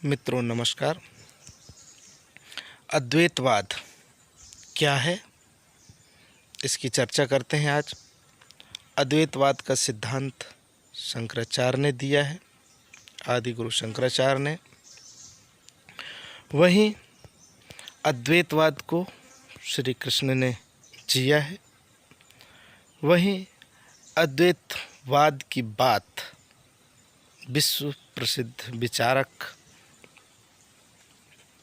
मित्रों नमस्कार। अद्वैतवाद क्या है, इसकी चर्चा करते हैं आज। अद्वैतवाद का सिद्धांत शंकराचार्य ने दिया है, आदि गुरु शंकराचार्य ने। वहीं अद्वैतवाद को श्री कृष्ण ने जिया है। वहीं अद्वैतवाद की बात विश्व प्रसिद्ध विचारक,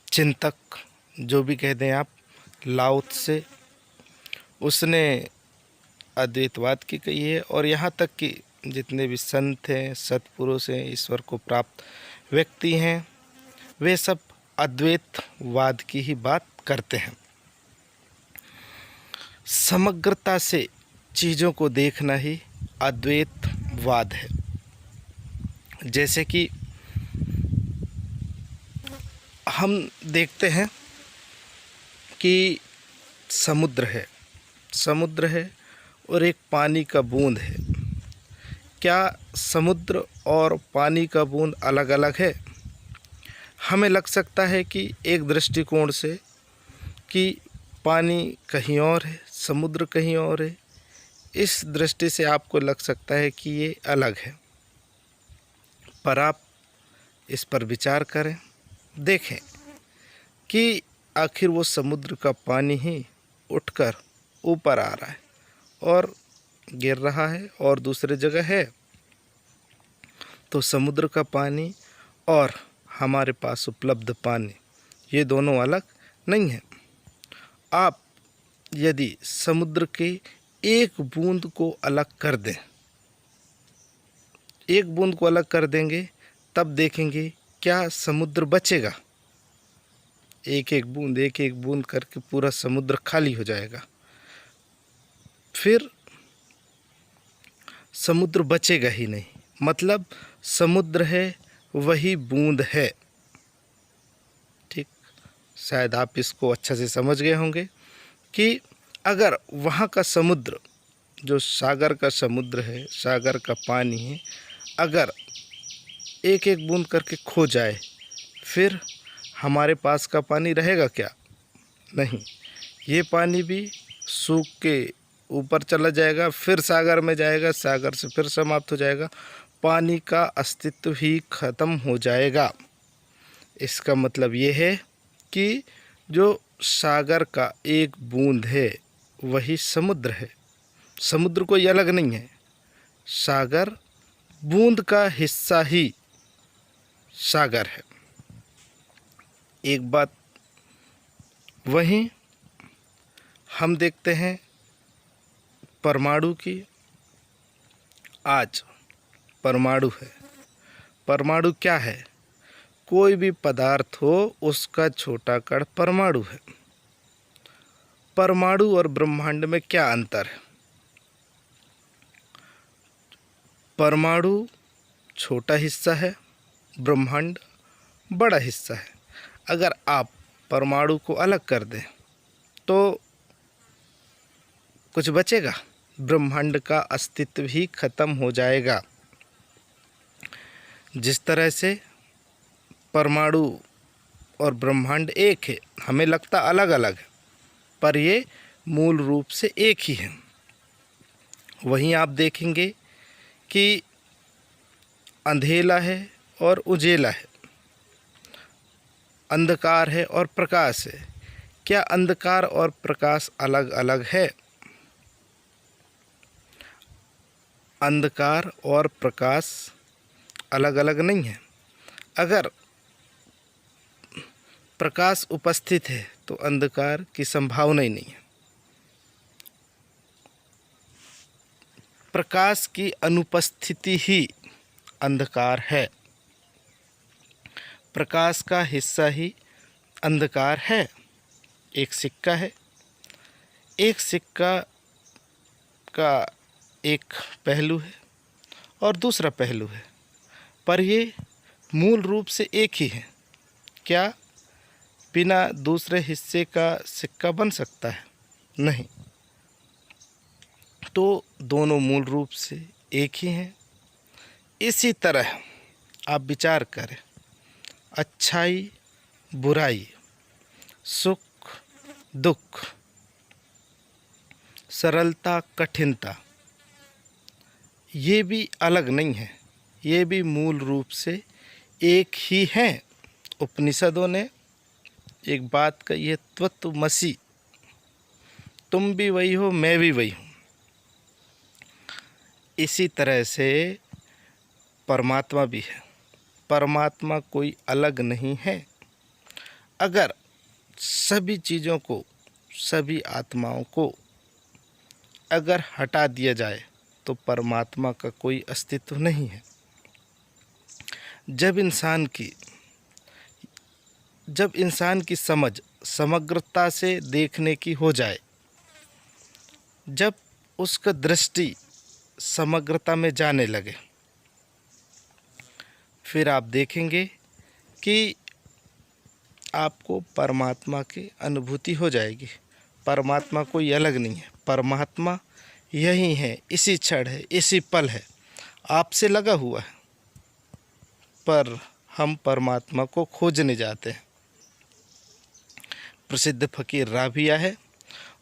चिंतक, जो भी कह दें आप, लाओ त्से, उसने अद्वैतवाद की कही है। और यहाँ तक कि जितने भी संत हैं, सत्पुरुष हैं, ईश्वर को प्राप्त व्यक्ति हैं, वे सब अद्वैतवाद की ही बात करते हैं। समग्रता से चीज़ों को देखना ही अद्वैतवाद है। जैसे कि हम देखते हैं कि समुद्र है और एक पानी का बूंद है। क्या समुद्र और पानी का बूंद अलग अलग है? हमें लग सकता है कि एक दृष्टिकोण से कि पानी कहीं और है, समुद्र कहीं और है। इस दृष्टि से आपको लग सकता है कि ये अलग है, पर आप इस पर विचार करें, देखें कि आखिर वो समुद्र का पानी ही उठकर ऊपर आ रहा है और गिर रहा है और दूसरे जगह है। तो समुद्र का पानी और हमारे पास उपलब्ध पानी, ये दोनों अलग नहीं हैं। आप यदि समुद्र के एक बूंद को अलग कर दें, एक बूंद को अलग कर देंगे, तब देखेंगे क्या समुद्र बचेगा? एक एक बूंद करके पूरा समुद्र खाली हो जाएगा। फिर समुद्र बचेगा ही नहीं। मतलब समुद्र है, वही बूंद है। ठीक, शायद आप इसको अच्छा से समझ गए होंगे कि अगर वहाँ का समुद्र, जो सागर का समुद्र है, सागर का पानी है, अगर एक एक बूंद करके खो जाए, फिर हमारे पास का पानी रहेगा क्या? नहीं, ये पानी भी सूख के ऊपर चला जाएगा, फिर सागर में जाएगा, सागर से फिर समाप्त हो जाएगा, पानी का अस्तित्व ही खत्म हो जाएगा। इसका मतलब ये है कि जो सागर का एक बूंद है वही समुद्र है। समुद्र कोई अलग नहीं है, सागर बूंद का हिस्सा ही सागर है। एक बात वहीं हम देखते हैं परमाणु की। आज परमाणु है। परमाणु क्या है? कोई भी पदार्थ हो, उसका छोटा कण परमाणु है। परमाणु और ब्रह्मांड में क्या अंतर है? परमाणु छोटा हिस्सा है, ब्रह्मांड बड़ा हिस्सा है। अगर आप परमाणु को अलग कर दें तो कुछ बचेगा? ब्रह्मांड का अस्तित्व ही खत्म हो जाएगा। जिस तरह से परमाणु और ब्रह्मांड एक है, हमें लगता अलग अलग है, पर ये मूल रूप से एक ही है। वहीं आप देखेंगे कि अंधेला है और उजेला है, अंधकार है और प्रकाश है। क्या अंधकार और प्रकाश अलग अलग है? अंधकार और प्रकाश अलग अलग नहीं है। अगर प्रकाश उपस्थित है तो अंधकार की संभावना ही नहीं है। प्रकाश की अनुपस्थिति ही अंधकार है। प्रकाश का हिस्सा ही अंधकार है। एक सिक्का है, एक सिक्का का एक पहलू है और दूसरा पहलू है, पर ये मूल रूप से एक ही है। क्या बिना दूसरे हिस्से का सिक्का बन सकता है? नहीं। तो दोनों मूल रूप से एक ही हैं। इसी तरह आप विचार करें, अच्छाई बुराई, सुख दुख, सरलता कठिनता, ये भी अलग नहीं है, ये भी मूल रूप से एक ही हैं। उपनिषदों ने एक बात कही है, त्वत्वमसि, तुम भी वही हो मैं भी वही हूँ। इसी तरह से परमात्मा भी है, परमात्मा कोई अलग नहीं है। अगर सभी चीज़ों को, सभी आत्माओं को अगर हटा दिया जाए तो परमात्मा का कोई अस्तित्व नहीं है। जब इंसान की समझ समग्रता से देखने की हो जाए, जब उसका दृष्टि समग्रता में जाने लगे, फिर आप देखेंगे कि आपको परमात्मा की अनुभूति हो जाएगी। परमात्मा कोई अलग नहीं है, परमात्मा यही है, इसी क्षण है, इसी पल है, आपसे लगा हुआ है। पर हम परमात्मा को खोजने जाते हैं। प्रसिद्ध फकीर राबिया है,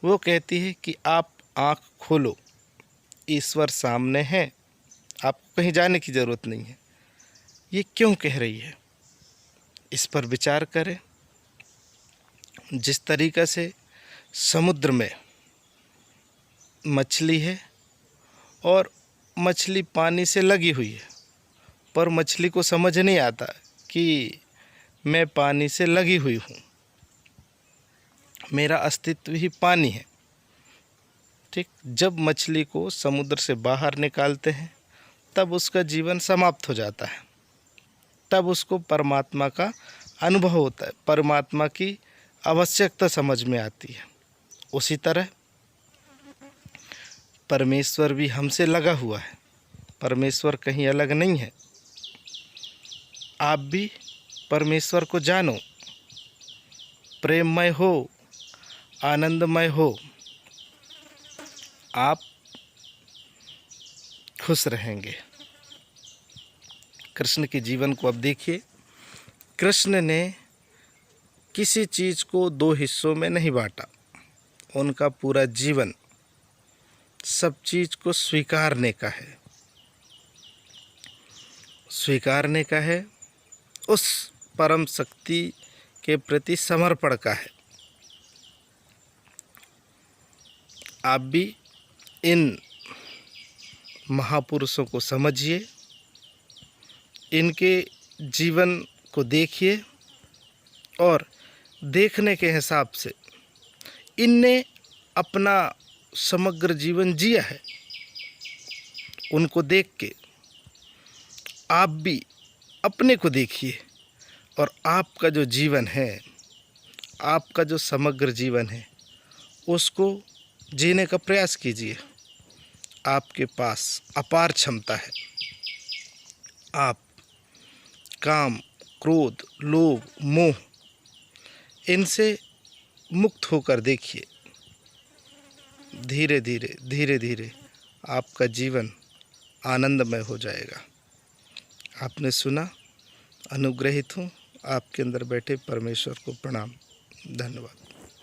वो कहती है कि आप आँख खोलो, ईश्वर सामने है, आपको कहीं जाने की ज़रूरत नहीं है। ये क्यों कह रही है, इस पर विचार करें। जिस तरीक़ा से समुद्र में मछली है और मछली पानी से लगी हुई है, पर मछली को समझ नहीं आता कि मैं पानी से लगी हुई हूँ, मेरा अस्तित्व ही पानी है। ठीक, जब मछली को समुद्र से बाहर निकालते हैं तब उसका जीवन समाप्त हो जाता है, तब उसको परमात्मा का अनुभव होता है, परमात्मा की आवश्यकता समझ में आती है। उसी तरह परमेश्वर भी हमसे लगा हुआ है, परमेश्वर कहीं अलग नहीं है। आप भी परमेश्वर को जानो, प्रेममय हो, आनंदमय हो, आप खुश रहेंगे। कृष्ण के जीवन को अब देखिए, कृष्ण ने किसी चीज़ को दो हिस्सों में नहीं बांटा। उनका पूरा जीवन सब चीज़ को स्वीकारने का है, स्वीकारने का है, उस परम शक्ति के प्रति समर्पण का है। आप भी इन महापुरुषों को समझिए, इनके जीवन को देखिए और देखने के हिसाब से इनने अपना समग्र जीवन जिया है। उनको देख के आप भी अपने को देखिए और आपका जो जीवन है, आपका जो समग्र जीवन है, उसको जीने का प्रयास कीजिए। आपके पास अपार क्षमता है। आप काम, क्रोध, लोभ, मोह, इनसे मुक्त होकर देखिए। धीरे धीरे आपका जीवन आनंदमय हो जाएगा। आपने सुना, अनुग्रहित हूँ। आपके अंदर बैठे परमेश्वर को प्रणाम। धन्यवाद।